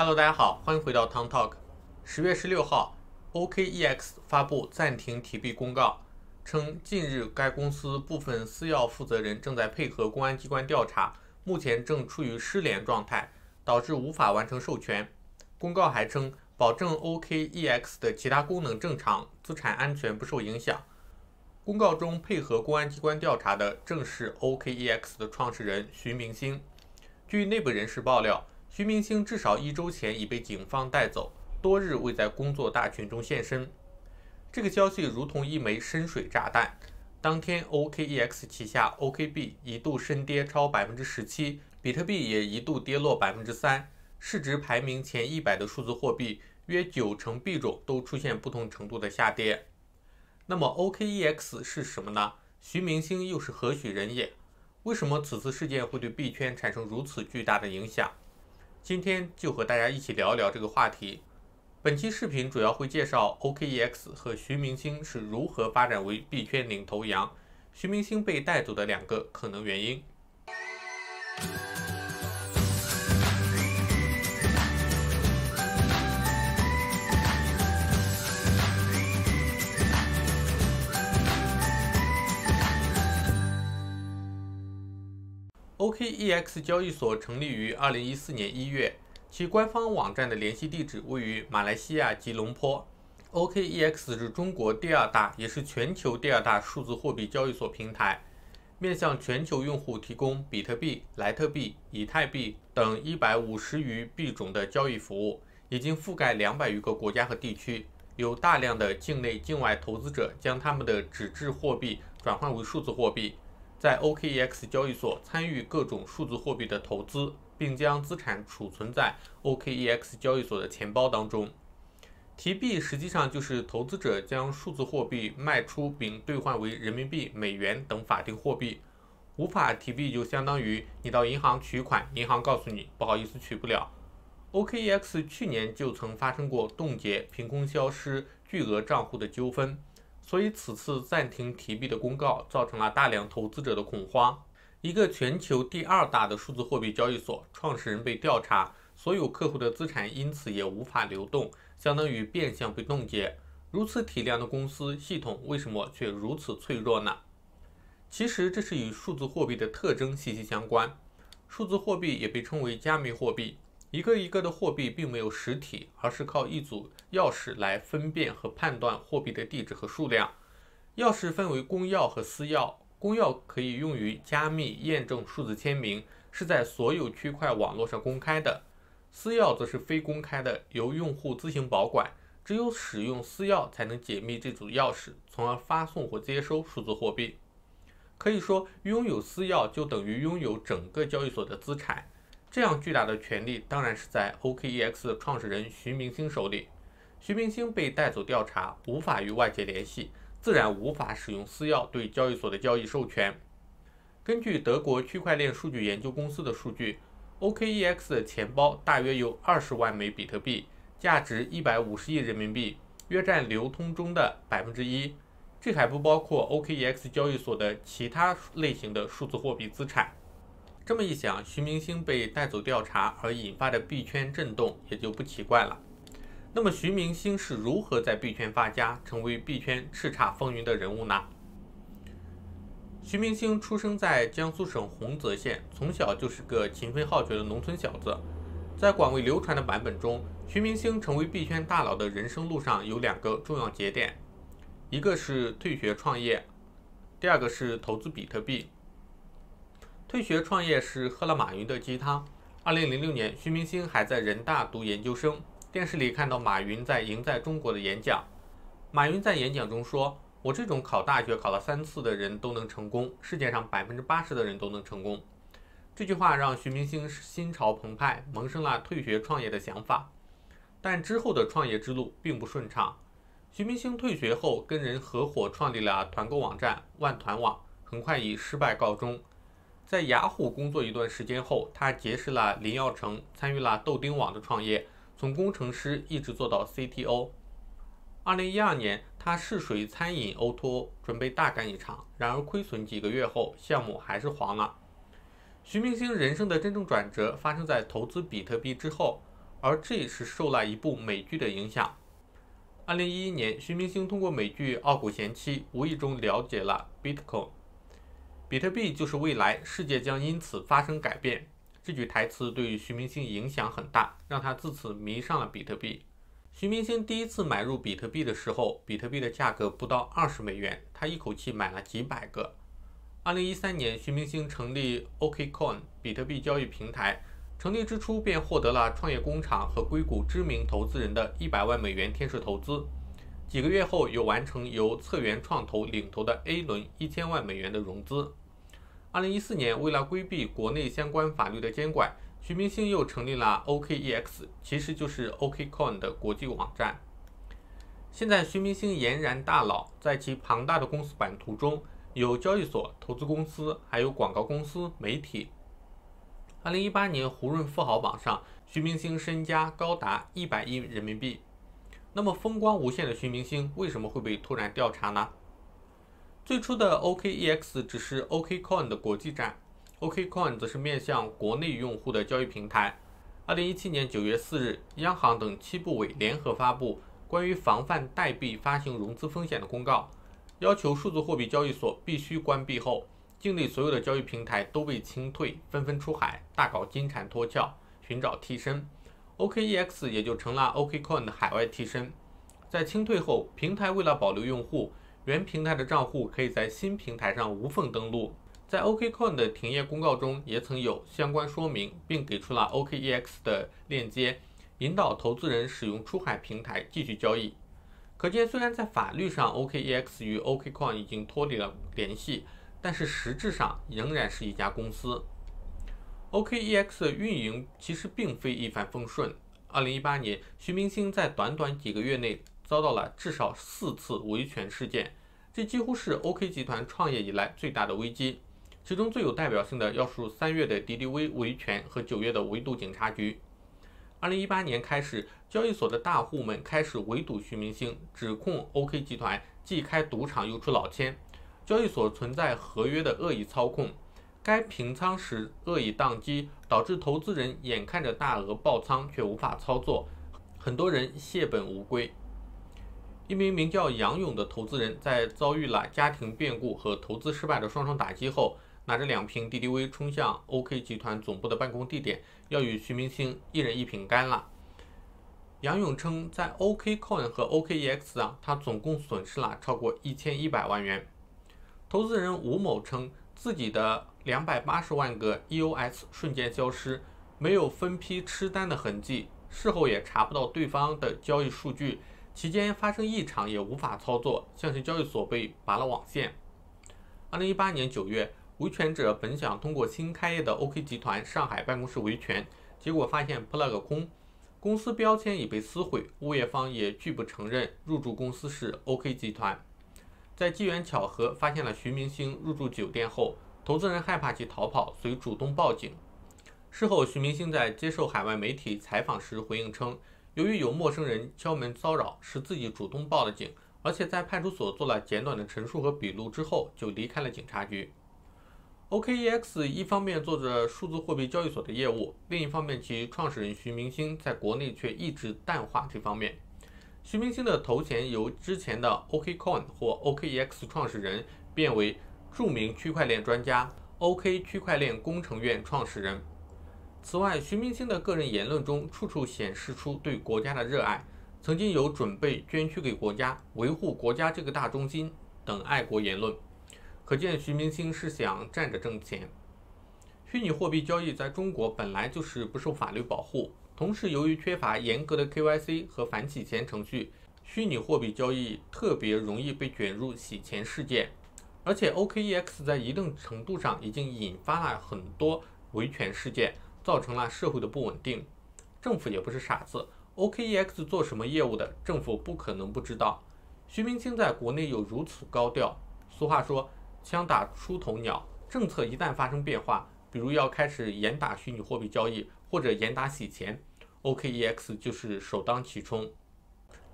Hello，大家好，欢迎回到 Town Talk。10月16号，OKEX 发布暂停提币公告，称近日该公司部分私钥负责人正在配合公安机关调查，目前正处于失联状态，导致无法完成授权。公告还称，保证 OKEX 的其他功能正常，资产安全不受影响。公告中配合公安机关调查的正是 OKEX 的创始人徐明星。据内部人士爆料，徐明星至少1周前已被警方带走，多日未在工作大群中现身。这个消息如同一枚深水炸弹。当天 OKEX 旗下 OKB 一度深跌超 17%， 比特币也一度跌落 3%， 市值排名前100的数字货币约90%币种都出现不同程度的下跌。那么 OKEX 是什么呢？徐明星又是何许人也？为什么此次事件会对币圈产生如此巨大的影响？今天就和大家一起聊一聊这个话题。本期视频主要会介绍 OKEX 和徐明星是如何发展为币圈领头羊，徐明星被带走的2个可能原因。OKEX 交易所成立于2014年1月，其官方网站的联系地址位于马来西亚吉隆坡。OKEX 是中国第2大，也是全球第2大数字货币交易所平台，面向全球用户提供比特币、莱特币、以太币等150余币种的交易服务，已经覆盖200余个国家和地区，有大量的境内境外投资者将他们的纸质货币转换为数字货币。在 OKEX 交易所参与各种数字货币的投资，并将资产储存在 OKEX 交易所的钱包当中。提币实际上就是投资者将数字货币卖出并兑换为人民币、美元等法定货币。无法提币就相当于你到银行取款，银行告诉你不好意思取不了。OKEX 去年就曾发生过冻结、凭空消失巨额账户的纠纷。所以此次暂停提币的公告造成了大量投资者的恐慌。一个全球第2大的数字货币交易所，创始人被调查，所有客户的资产因此也无法流动，相当于变相被冻结。如此体量的公司系统为什么却如此脆弱呢？其实这是与数字货币的特征息息相关。数字货币也被称为加密货币，一个一个的货币并没有实体，而是靠一组钥匙来分辨和判断货币的地址和数量。钥匙分为公钥和私钥，公钥可以用于加密验证数字签名，是在所有区块网络上公开的。私钥则是非公开的，由用户自行保管，只有使用私钥才能解密这组钥匙，从而发送或接收数字货币。可以说，拥有私钥就等于拥有整个交易所的资产。这样巨大的权力当然是在 OKEX 的创始人徐明星手里。徐明星被带走调查，无法与外界联系，自然无法使用私钥对交易所的交易授权。根据德国区块链数据研究公司的数据， OKEX 的钱包大约有20万枚比特币，价值150亿人民币，约占流通中的1%。这还不包括 OKEX 交易所的其他类型的数字货币资产。这么一想，徐明星被带走调查而引发的币圈震动也就不奇怪了。那么徐明星是如何在币圈发家，成为币圈叱咤风云的人物呢？徐明星出生在江苏省洪泽县，从小就是个勤奋好学的农村小子。在广为流传的版本中，徐明星成为币圈大佬的人生路上有2个重要节点，一个是退学创业，第2个是投资比特币。退学创业是喝了马云的鸡汤。2006年，徐明星还在人大读研究生，电视里看到马云在赢在中国的演讲。马云在演讲中说，我这种考大学考了3次的人都能成功，世界上80%的人都能成功。这句话让徐明星心潮澎湃，萌生了退学创业的想法。但之后的创业之路并不顺畅。徐明星退学后跟人合伙创立了团购网站万团网，很快以失败告终。在雅虎工作一段时间后，他结识了林耀成，参与了豆丁网的创业，从工程师一直做到 CTO。2012年，他试水餐饮 O2O， 准备大干一场，然而亏损几个月后，项目还是黄了。徐明星人生的真正转折发生在投资比特币之后。而这是受了一部美剧的影响。2011年，徐明星通过美剧《傲骨贤妻》无意中了解了 Bitcoin， 比特币就是未来，世界将因此发生改变。这句台词对徐明星影响很大，让他自此迷上了比特币。徐明星第一次买入比特币的时候，比特币的价格不到$20，他一口气买了几百个。2013年，徐明星成立 OKCoin 比特币交易平台，成立之初便获得了创业工厂和硅谷知名投资人的$100万天使投资。几个月后，又完成由策源创投领投的 A 轮$1000万的融资。2014年，为了规避国内相关法律的监管，徐明星又成立了 OKEX， 其实就是 OKCoin 的国际网站。现在徐明星俨然大佬，在其庞大的公司版图中，有交易所、投资公司，还有广告公司、媒体。2018年胡润富豪榜上，徐明星身家高达100亿人民币。那么风光无限的徐明星为什么会被突然调查呢？最初的 OKEX 只是 OKCoin 的国际站， OKCoin 则是面向国内用户的交易平台。2017年9月4日，央行等7部委联合发布关于防范代币发行融资风险的公告，要求数字货币交易所必须关闭后，境内所有的交易平台都被清退，纷纷出海，大搞金蝉脱壳，寻找替身。OKEX 也就成了 OKCoin 的海外替身。在清退后，平台为了保留用户，原平台的账户可以在新平台上无缝登录。在 OKCoin 的停业公告中也曾有相关说明，并给出了 OKEX 的链接，引导投资人使用出海平台继续交易。可见，虽然在法律上 OKEX 与 OKCoin 已经脱离了联系，但是实质上仍然是一家公司。OKEX 的运营其实并非一帆风顺。2018年，徐明星在短短几个月内遭到了至少4次维权事件，这几乎是 OK 集团创业以来最大的危机。其中最有代表性的要数3月的敌敌畏维权和9月的围堵警察局。2018年开始，交易所的大户们开始围堵徐明星，指控 OK 集团既开赌场又出老千，交易所存在合约的恶意操控。该平仓时恶意宕机，导致投资人眼看着大额爆仓却无法操作，很多人血本无归。一名名叫杨勇的投资人在遭遇了家庭变故和投资失败的双重打击后，拿着2瓶敌敌畏冲向 OK 集团总部的办公地点，要与徐明星一人一瓶干了。杨勇称，在 OKCoin 和 OKEX 上，他总共损失了超过1100万元。投资人吴某称，自己的280万个 EOS 瞬间消失，没有分批吃单的痕迹，事后也查不到对方的交易数据，期间发生异常也无法操作，像是交易所被拔了网线。2018年9月，维权者本想通过新开业的 OK 集团上海办公室维权，结果发现扑了个空，公司标签已被撕毁，物业方也拒不承认入驻公司是 OK 集团。在机缘巧合发现了徐明星入住酒店后，投资人害怕其逃跑，遂主动报警。事后，徐明星在接受海外媒体采访时回应称，由于有陌生人敲门骚扰，是自己主动报的警，而且在派出所做了简短的陈述和笔录之后，就离开了警察局。OKEX 一方面做着数字货币交易所的业务，另一方面其创始人徐明星在国内却一直淡化这方面。徐明星的头衔由之前的 OKCoin 或 OKEX 创始人变为著名区块链专家、OK 区块链工程院创始人。此外，徐明星的个人言论中处处显示出对国家的热爱，曾经有准备捐躯给国家、维护国家这个大中心等爱国言论，可见徐明星是想站着挣钱。虚拟货币交易在中国本来就是不受法律保护，同时由于缺乏严格的 KYC 和反洗钱程序，虚拟货币交易特别容易被卷入洗钱事件。而且 OKEX 在一定程度上已经引发了很多维权事件，造成了社会的不稳定。政府也不是傻子， OKEX 做什么业务的，政府不可能不知道。徐明星在国内有如此高调，俗话说枪打出头鸟，政策一旦发生变化，比如要开始严打虚拟货币交易或者严打洗钱， OKEX 就是首当其冲。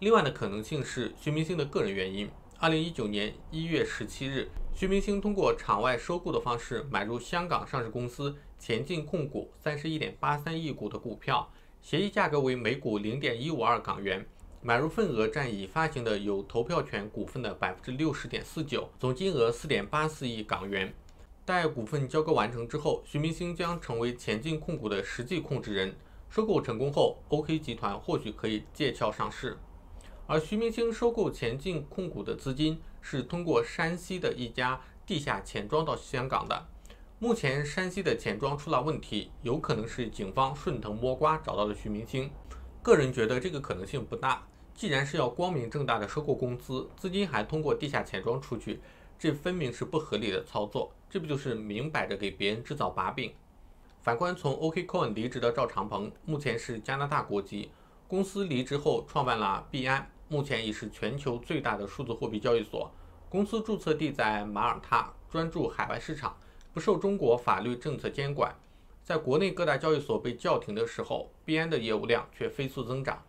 另外的可能性是徐明星的个人原因。2019年1月17日，徐明星通过场外收购的方式买入香港上市公司前进控股31.83亿股的股票，协议价格为每股0.152港元，买入份额占已发行的有投票权股份的60.49%，总金额4.84亿港元。待股份交割完成之后，徐明星将成为前进控股的实际控制人。收购成功后 ，OK 集团或许可以借壳上市。而徐明星收购前进控股的资金是通过山西的一家地下钱庄到香港的。目前山西的钱庄出了问题，有可能是警方顺藤摸瓜找到了徐明星。个人觉得这个可能性不大，既然是要光明正大的收购公司，资金还通过地下钱庄出去，这分明是不合理的操作，这不就是明摆着给别人制造把柄？反观从 OKCoin 离职的赵长鹏，目前是加拿大国籍，公司离职后创办了币安，目前已是全球最大的数字货币交易所。公司注册地在马耳他，专注海外市场，不受中国法律政策监管。在国内各大交易所被叫停的时候，币安的业务量却飞速增长。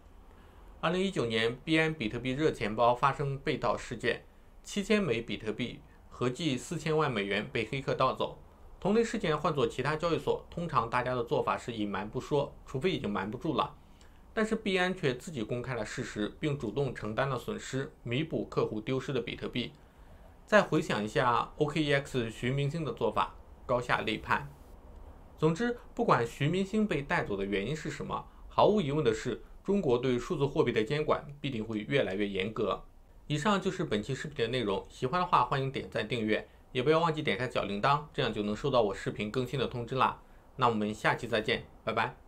2019年，币安比特币热钱包发生被盗事件，7000枚比特币，合计4000万美元被黑客盗走。同类事件换做其他交易所，通常大家的做法是隐瞒不说，除非已经瞒不住了。但是币安却自己公开了事实，并主动承担了损失，弥补客户丢失的比特币。再回想一下 OKEX 徐明星的做法，高下立判。总之，不管徐明星被带走的原因是什么，毫无疑问的是，中国对数字货币的监管必定会越来越严格。以上就是本期视频的内容，喜欢的话欢迎点赞订阅，也不要忘记点开小铃铛，这样就能收到我视频更新的通知啦。那我们下期再见，拜拜。